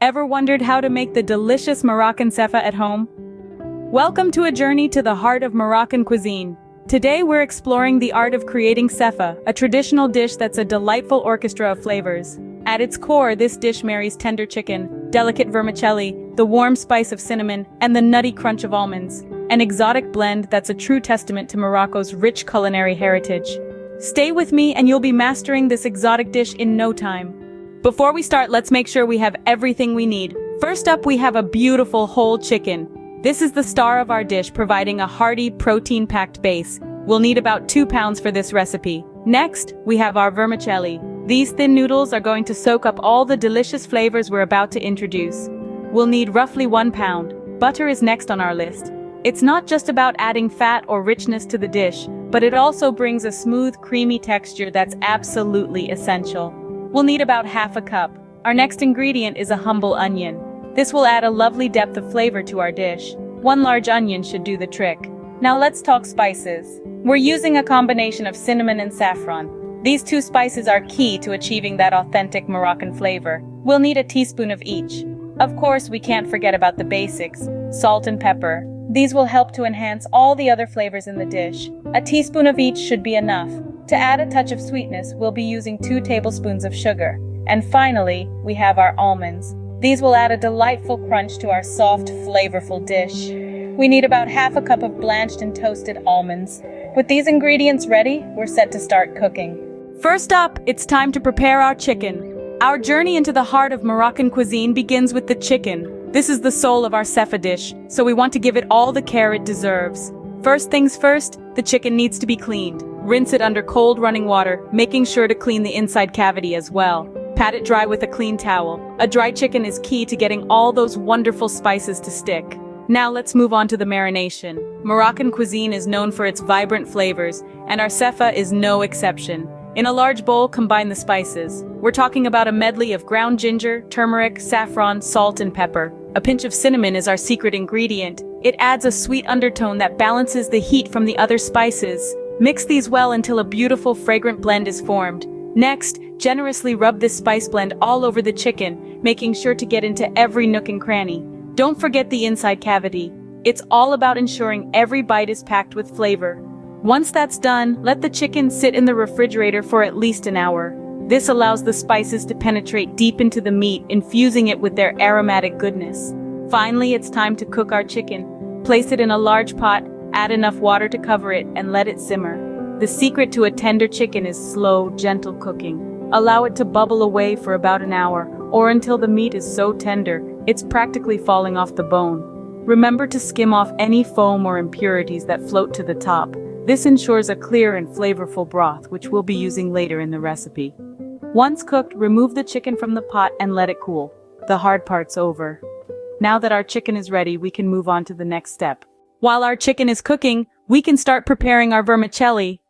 Ever wondered how to make the delicious Moroccan Seffa at home? Welcome to a journey to the heart of Moroccan cuisine. Today we're exploring the art of creating Seffa, a traditional dish that's a delightful orchestra of flavors. At its core, this dish marries tender chicken, delicate vermicelli, the warm spice of cinnamon, and the nutty crunch of almonds. An exotic blend that's a true testament to Morocco's rich culinary heritage. Stay with me and you'll be mastering this exotic dish in no time. Before we start, let's make sure we have everything we need. First up, we have a beautiful whole chicken. This is the star of our dish, providing a hearty, protein-packed base. We'll need about 2 pounds for this recipe. Next, we have our vermicelli. These thin noodles are going to soak up all the delicious flavors we're about to introduce. We'll need roughly 1 pound. Butter is next on our list. It's not just about adding fat or richness to the dish, but it also brings a smooth, creamy texture that's absolutely essential. We'll need about half a cup. Our next ingredient is a humble onion. This will add a lovely depth of flavor to our dish. 1 large onion should do the trick. Now let's talk spices. We're using a combination of cinnamon and saffron. These 2 spices are key to achieving that authentic Moroccan flavor. We'll need a teaspoon of each. Of course, we can't forget about the basics, salt and pepper. These will help to enhance all the other flavors in the dish. A teaspoon of each should be enough. To add a touch of sweetness, we'll be using 2 tablespoons of sugar. And finally, we have our almonds. These will add a delightful crunch to our soft, flavorful dish. We need about half a cup of blanched and toasted almonds. With these ingredients ready, we're set to start cooking. First up, it's time to prepare our chicken. Our journey into the heart of Moroccan cuisine begins with the chicken. This is the soul of our Seffa dish, so we want to give it all the care it deserves. First things first, the chicken needs to be cleaned. Rinse it under cold running water, making sure to clean the inside cavity as well. Pat it dry with a clean towel. A dry chicken is key to getting all those wonderful spices to stick. Now let's move on to the marination. Moroccan cuisine is known for its vibrant flavors, and our Seffa is no exception. In a large bowl, combine the spices. We're talking about a medley of ground ginger, turmeric, saffron, salt, and pepper. A pinch of cinnamon is our secret ingredient. It adds a sweet undertone that balances the heat from the other spices. Mix these well until a beautiful, fragrant blend is formed. Next, generously rub this spice blend all over the chicken, making sure to get into every nook and cranny. Don't forget the inside cavity. It's all about ensuring every bite is packed with flavor. Once that's done, let the chicken sit in the refrigerator for at least an hour. This allows the spices to penetrate deep into the meat, infusing it with their aromatic goodness. Finally, it's time to cook our chicken. Place it in a large pot, add enough water to cover it, and let it simmer. The secret to a tender chicken is slow, gentle cooking. Allow it to bubble away for about an hour, or until the meat is so tender, it's practically falling off the bone. Remember to skim off any foam or impurities that float to the top. This ensures a clear and flavorful broth, which we'll be using later in the recipe. Once cooked, remove the chicken from the pot and let it cool. The hard part's over. Now that our chicken is ready, we can move on to the next step. While our chicken is cooking, we can start preparing our vermicelli.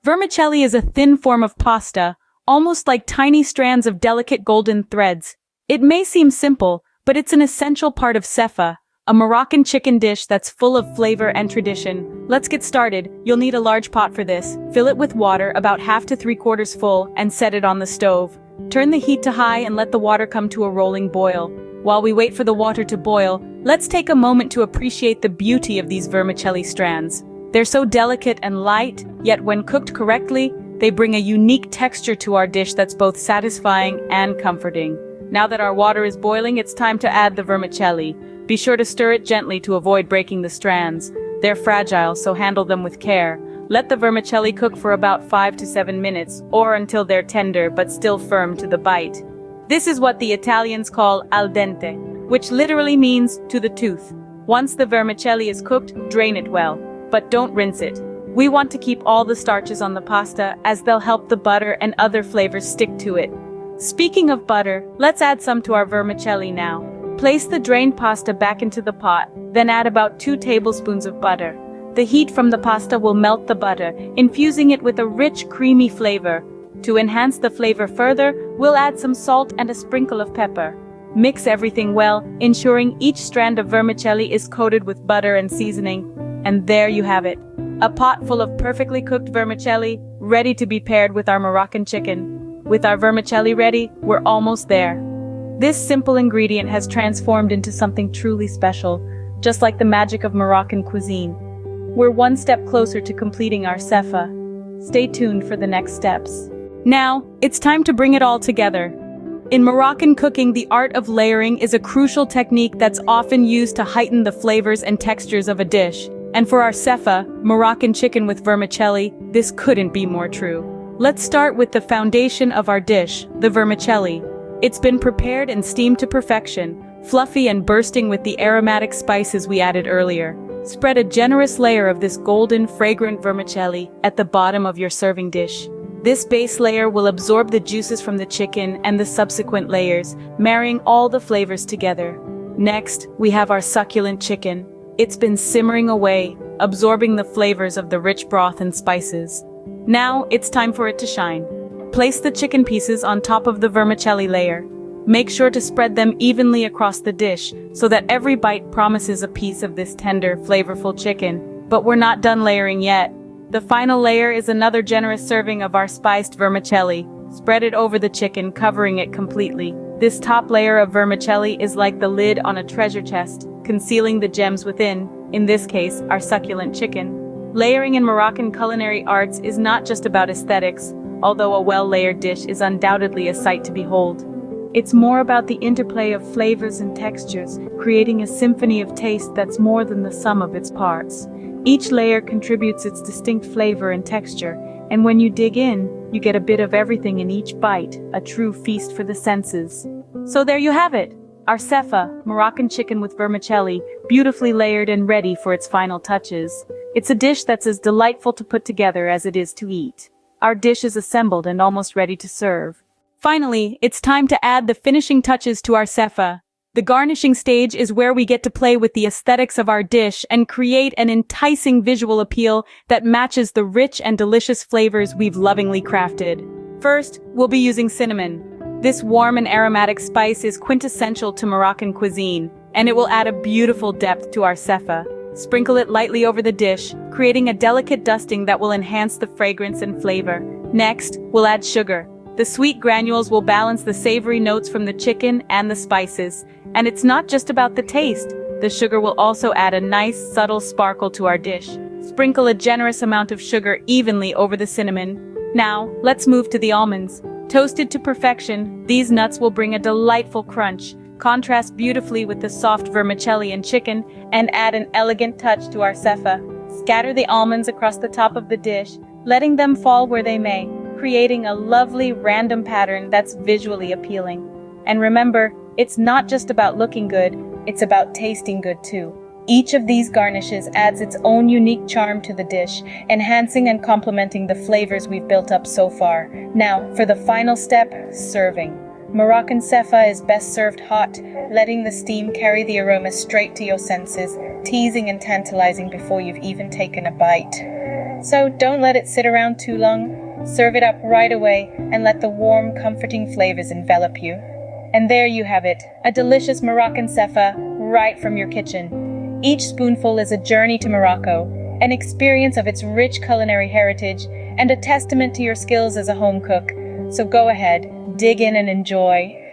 Vermicelli is a thin form of pasta, almost like tiny strands of delicate golden threads. It may seem simple, but it's an essential part of Seffa, a Moroccan chicken dish that's full of flavor and tradition. Let's get started. You'll need a large pot for this. Fill it with water, about half to 3/4 full, and set it on the stove. Turn the heat to high and let the water come to a rolling boil. While we wait for the water to boil, let's take a moment to appreciate the beauty of these vermicelli strands. They're so delicate and light, yet when cooked correctly, they bring a unique texture to our dish that's both satisfying and comforting. Now that our water is boiling, it's time to add the vermicelli. Be sure to stir it gently to avoid breaking the strands. They're fragile, so handle them with care. Let the vermicelli cook for about 5 to 7 minutes, or until they're tender but still firm to the bite. This is what the Italians call al dente, which literally means to the tooth. Once the vermicelli is cooked, drain it well, but don't rinse it. We want to keep all the starches on the pasta, as they'll help the butter and other flavors stick to it. Speaking of butter, let's add some to our vermicelli now. Place the drained pasta back into the pot, then add about 2 tablespoons of butter. The heat from the pasta will melt the butter, infusing it with a rich, creamy flavor. To enhance the flavor further, we'll add some salt and a sprinkle of pepper. Mix everything well, ensuring each strand of vermicelli is coated with butter and seasoning. And there you have it. A pot full of perfectly cooked vermicelli, ready to be paired with our Moroccan chicken. With our vermicelli ready, we're almost there. This simple ingredient has transformed into something truly special, just like the magic of Moroccan cuisine. We're one step closer to completing our Seffa. Stay tuned for the next steps. Now, it's time to bring it all together. In Moroccan cooking, the art of layering is a crucial technique that's often used to heighten the flavors and textures of a dish. And for our Seffa, Moroccan chicken with vermicelli, this couldn't be more true. Let's start with the foundation of our dish, the vermicelli. It's been prepared and steamed to perfection, fluffy and bursting with the aromatic spices we added earlier. Spread a generous layer of this golden, fragrant vermicelli at the bottom of your serving dish. This base layer will absorb the juices from the chicken and the subsequent layers, marrying all the flavors together. Next, we have our succulent chicken. It's been simmering away, absorbing the flavors of the rich broth and spices. Now, it's time for it to shine. Place the chicken pieces on top of the vermicelli layer. Make sure to spread them evenly across the dish so that every bite promises a piece of this tender, flavorful chicken. But we're not done layering yet. The final layer is another generous serving of our spiced vermicelli. Spread it over the chicken, covering it completely. This top layer of vermicelli is like the lid on a treasure chest, concealing the gems within, in this case, our succulent chicken. Layering in Moroccan culinary arts is not just about aesthetics, although a well-layered dish is undoubtedly a sight to behold. It's more about the interplay of flavors and textures, creating a symphony of taste that's more than the sum of its parts. Each layer contributes its distinct flavor and texture, and when you dig in, you get a bit of everything in each bite, a true feast for the senses. So there you have it, our Seffa, Moroccan chicken with vermicelli, beautifully layered and ready for its final touches. It's a dish that's as delightful to put together as it is to eat. Our dish is assembled and almost ready to serve. Finally, it's time to add the finishing touches to our Seffa. The garnishing stage is where we get to play with the aesthetics of our dish and create an enticing visual appeal that matches the rich and delicious flavors we've lovingly crafted. First, we'll be using cinnamon. This warm and aromatic spice is quintessential to Moroccan cuisine, and it will add a beautiful depth to our Seffa. Sprinkle it lightly over the dish, creating a delicate dusting that will enhance the fragrance and flavor. Next, we'll add sugar. The sweet granules will balance the savory notes from the chicken and the spices. And it's not just about the taste. The sugar will also add a nice, subtle sparkle to our dish. Sprinkle a generous amount of sugar evenly over the cinnamon. Now, let's move to the almonds. Toasted to perfection, these nuts will bring a delightful crunch, contrast beautifully with the soft vermicelli and chicken, and add an elegant touch to our Seffa. Scatter the almonds across the top of the dish, letting them fall where they may, creating a lovely random pattern that's visually appealing. And remember, it's not just about looking good, it's about tasting good too. Each of these garnishes adds its own unique charm to the dish, enhancing and complementing the flavors we've built up so far. Now, for the final step, serving. Moroccan Seffa is best served hot, letting the steam carry the aroma straight to your senses, teasing and tantalizing before you've even taken a bite. So don't let it sit around too long. Serve it up right away and let the warm, comforting flavors envelop you. And there you have it, a delicious Moroccan Seffa right from your kitchen. Each spoonful is a journey to Morocco, an experience of its rich culinary heritage, and a testament to your skills as a home cook. So go ahead, dig in and enjoy.